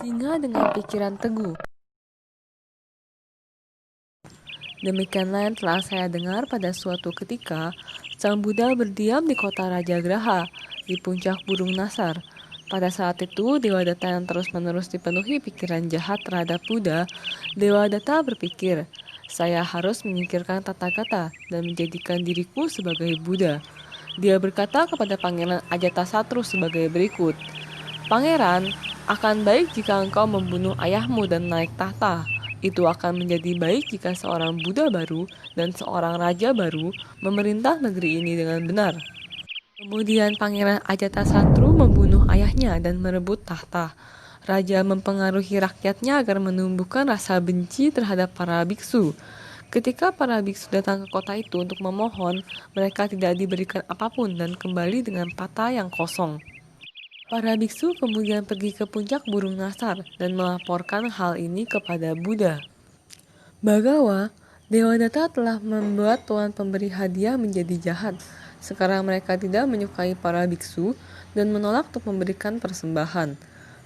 Singa dengan pikiran teguh. Demikianlah yang telah saya dengar pada suatu ketika, Sang Buddha berdiam di kota Raja Graha, di puncak Burung Nasar. Pada saat itu, Dewadatta yang terus-menerus dipenuhi pikiran jahat terhadap Buddha, Dewadatta berpikir, saya harus menyingkirkan Tathagata dan menjadikan diriku sebagai Buddha. Dia berkata kepada Pangeran Ajatasatru sebagai berikut, Pangeran, akan baik jika engkau membunuh ayahmu dan naik tahta. Itu akan menjadi baik jika seorang Buddha baru dan seorang raja baru memerintah negeri ini dengan benar. Kemudian Pangeran Ajatasatru membunuh ayahnya dan merebut tahta. Raja mempengaruhi rakyatnya agar menumbuhkan rasa benci terhadap para biksu. Ketika para biksu datang ke kota itu untuk memohon, mereka tidak diberikan apapun dan kembali dengan patah yang kosong. Para biksu kemudian pergi ke puncak Burung Nasar dan melaporkan hal ini kepada Buddha. Bagawa, Dewadatta telah membuat tuan pemberi hadiah menjadi jahat. Sekarang mereka tidak menyukai para biksu dan menolak untuk memberikan persembahan.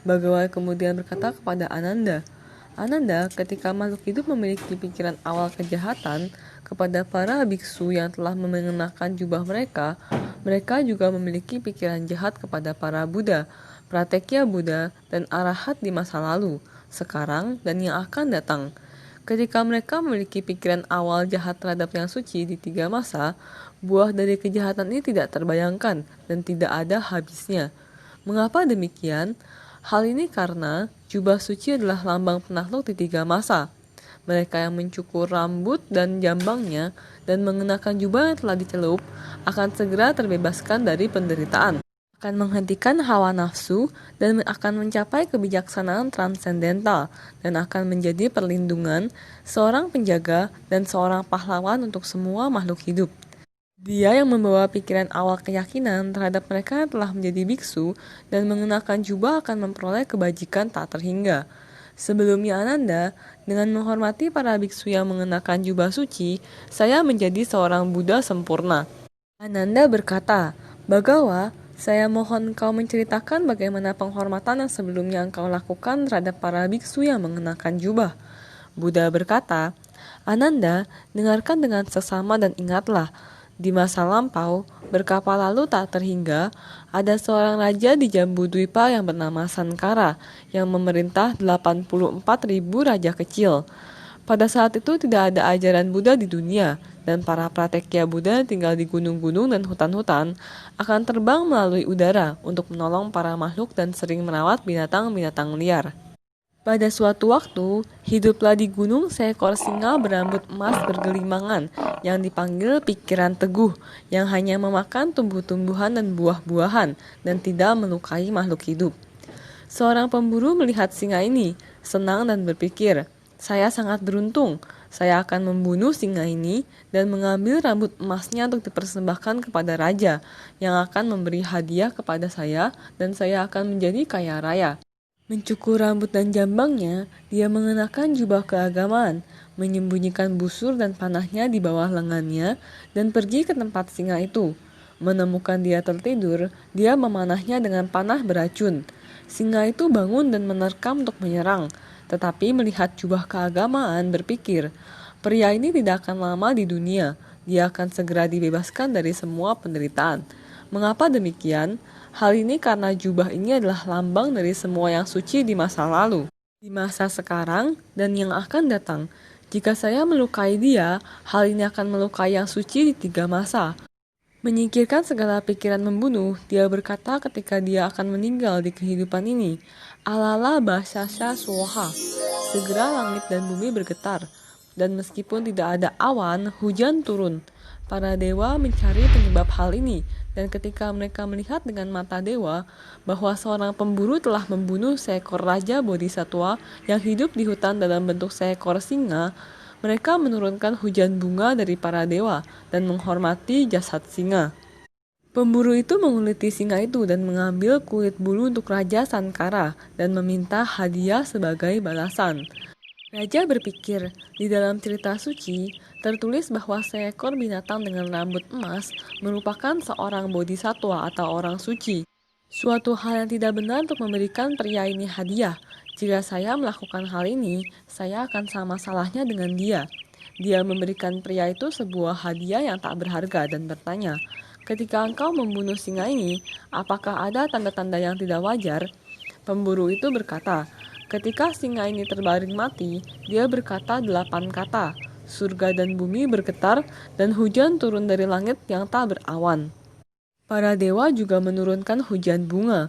Bagawa kemudian berkata kepada Ananda, Ananda, ketika makhluk hidup memiliki pikiran awal kejahatan kepada para biksu yang telah mengenakan jubah mereka juga memiliki pikiran jahat kepada para Buddha, Pratekya Buddha, dan Arahat di masa lalu, sekarang, dan yang akan datang. Ketika mereka memiliki pikiran awal jahat terhadap yang suci di 3 masa, buah dari kejahatan ini tidak terbayangkan dan tidak ada habisnya. Mengapa demikian? Hal ini karena jubah suci adalah lambang penakluk di 3 masa. Mereka yang mencukur rambut dan jambangnya dan mengenakan jubah yang telah dicelup akan segera terbebaskan dari penderitaan, akan menghentikan hawa nafsu dan akan mencapai kebijaksanaan transendental dan akan menjadi perlindungan, seorang penjaga dan seorang pahlawan untuk semua makhluk hidup. Dia yang membawa pikiran awal keyakinan terhadap mereka yang telah menjadi biksu dan mengenakan jubah akan memperoleh kebajikan tak terhingga. Sebelumnya Ananda, dengan menghormati para biksu yang mengenakan jubah suci, saya menjadi seorang Buddha sempurna. Ananda berkata, Bagawa, saya mohon engkau menceritakan bagaimana penghormatan yang sebelumnya engkau lakukan terhadap para biksu yang mengenakan jubah. Buddha berkata, Ananda, dengarkan dengan seksama dan ingatlah, di masa lampau, berkapal lalu tak terhingga, ada seorang raja di Jambudwipa yang bernama Sankara, yang memerintah 84.000 raja kecil. Pada saat itu tidak ada ajaran Buddha di dunia, dan para pratekya Buddha tinggal di gunung-gunung dan hutan-hutan, akan terbang melalui udara untuk menolong para makhluk dan sering merawat binatang-binatang liar. Pada suatu waktu, hiduplah di gunung seekor singa berambut emas bergelimangan yang dipanggil pikiran teguh, yang hanya memakan tumbuh-tumbuhan dan buah-buahan dan tidak melukai makhluk hidup. Seorang pemburu melihat singa ini, senang dan berpikir, saya sangat beruntung, saya akan membunuh singa ini dan mengambil rambut emasnya untuk dipersembahkan kepada raja, yang akan memberi hadiah kepada saya dan saya akan menjadi kaya raya. Mencukur rambut dan jambangnya, dia mengenakan jubah keagamaan, menyembunyikan busur dan panahnya di bawah lengannya, dan pergi ke tempat singa itu. Menemukan dia tertidur, dia memanahnya dengan panah beracun. Singa itu bangun dan menerkam untuk menyerang, tetapi melihat jubah keagamaan berpikir, pria ini tidak akan lama di dunia, dia akan segera dibebaskan dari semua penderitaan. Mengapa demikian? Hal ini karena jubah ini adalah lambang dari semua yang suci di masa lalu, di masa sekarang, dan yang akan datang. Jika saya melukai dia, hal ini akan melukai yang suci di 3 masa. Menyingkirkan segala pikiran membunuh, dia berkata ketika dia akan meninggal di kehidupan ini, Alala basasya swaha, segera langit dan bumi bergetar, dan meskipun tidak ada awan, hujan turun. Para dewa mencari penyebab hal ini, dan ketika mereka melihat dengan mata dewa bahwa seorang pemburu telah membunuh seekor raja bodhisatwa yang hidup di hutan dalam bentuk seekor singa, mereka menurunkan hujan bunga dari para dewa dan menghormati jasad singa. Pemburu itu menguliti singa itu dan mengambil kulit bulu untuk Raja Sankara dan meminta hadiah sebagai balasan. Raja berpikir, di dalam cerita suci, tertulis bahwa seekor binatang dengan rambut emas merupakan seorang bodhisatwa atau orang suci. Suatu hal yang tidak benar untuk memberikan pria ini hadiah. Jika saya melakukan hal ini, saya akan sama salahnya dengan dia. Dia memberikan pria itu sebuah hadiah yang tak berharga dan bertanya, "Ketika engkau membunuh singa ini, apakah ada tanda-tanda yang tidak wajar?" Pemburu itu berkata, "Ketika singa ini terbaring mati, dia berkata 8 kata. Surga dan bumi bergetar dan hujan turun dari langit yang tak berawan." Para dewa juga menurunkan hujan bunga.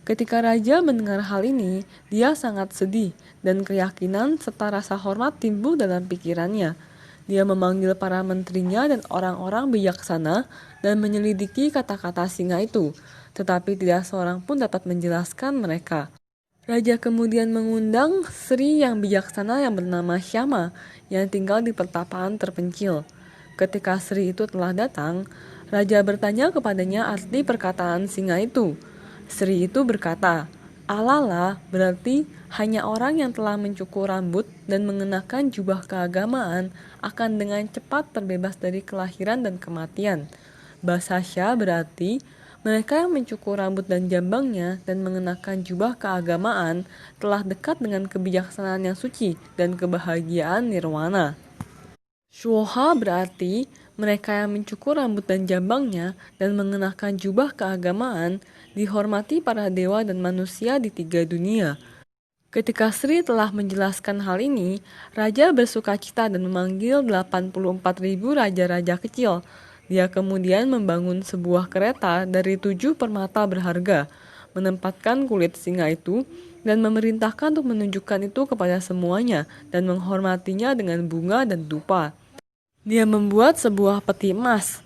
Ketika raja mendengar hal ini, dia sangat sedih dan keyakinan serta rasa hormat timbul dalam pikirannya. Dia memanggil para menterinya dan orang-orang bijaksana dan menyelidiki kata-kata singa itu, tetapi tidak seorang pun dapat menjelaskan mereka. Raja kemudian mengundang Sri yang bijaksana yang bernama Syama yang tinggal di pertapaan terpencil. Ketika Sri itu telah datang, Raja bertanya kepadanya arti perkataan singa itu. Sri itu berkata, "Alala" berarti hanya orang yang telah mencukur rambut dan mengenakan jubah keagamaan akan dengan cepat terbebas dari kelahiran dan kematian. Basasya berarti mereka yang mencukur rambut dan jambangnya dan mengenakan jubah keagamaan telah dekat dengan kebijaksanaan yang suci dan kebahagiaan nirwana. Shuoha berarti mereka yang mencukur rambut dan jambangnya dan mengenakan jubah keagamaan dihormati para dewa dan manusia di 3 dunia. Ketika Sri telah menjelaskan hal ini, Raja bersukacita dan memanggil 84.000 raja-raja kecil. Dia kemudian membangun sebuah kereta dari 7 permata berharga, menempatkan kulit singa itu, dan memerintahkan untuk menunjukkan itu kepada semuanya dan menghormatinya dengan bunga dan dupa. Dia membuat sebuah peti emas,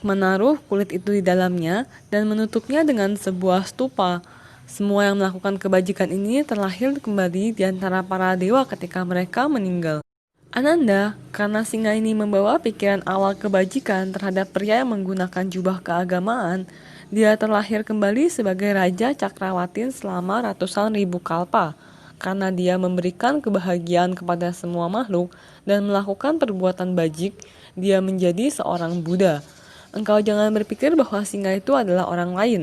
menaruh kulit itu di dalamnya, dan menutupnya dengan sebuah stupa. Semua yang melakukan kebajikan ini terlahir kembali di antara para dewa ketika mereka meninggal. Ananda, karena singa ini membawa pikiran awal kebajikan terhadap pria yang menggunakan jubah keagamaan, dia terlahir kembali sebagai Raja Cakrawatin selama ratusan ribu kalpa. Karena dia memberikan kebahagiaan kepada semua makhluk dan melakukan perbuatan bajik, dia menjadi seorang Buddha. Engkau jangan berpikir bahwa singa itu adalah orang lain.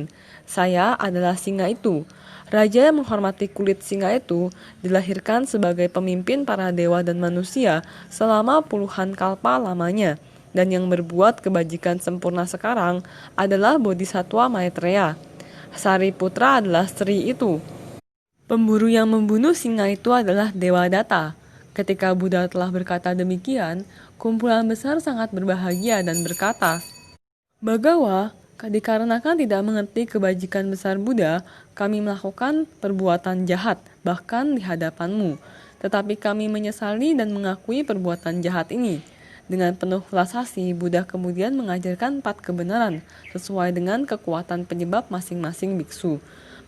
Saya adalah singa itu. Raja yang menghormati kulit singa itu dilahirkan sebagai pemimpin para dewa dan manusia selama puluhan kalpa lamanya. Dan yang berbuat kebajikan sempurna sekarang adalah Bodhisatwa Maitreya. Sariputra adalah Sri itu. Pemburu yang membunuh singa itu adalah Dewadatta. Ketika Buddha telah berkata demikian, kumpulan besar sangat berbahagia dan berkata, "Bagawa, dikarenakan tidak mengerti kebajikan besar Buddha, kami melakukan perbuatan jahat, bahkan di hadapanmu. Tetapi kami menyesali dan mengakui perbuatan jahat ini." Dengan penuh belas asih, Buddha kemudian mengajarkan 4 kebenaran sesuai dengan kekuatan penyebab masing-masing biksu.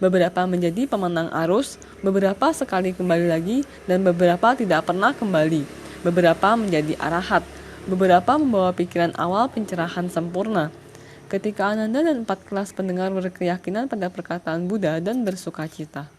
Beberapa menjadi pemenang arus, beberapa sekali kembali lagi, dan beberapa tidak pernah kembali. Beberapa menjadi arahat, beberapa membawa pikiran awal pencerahan sempurna. Ketika Ananda dan 4 kelas pendengar berkeyakinan pada perkataan Buddha dan bersukacita.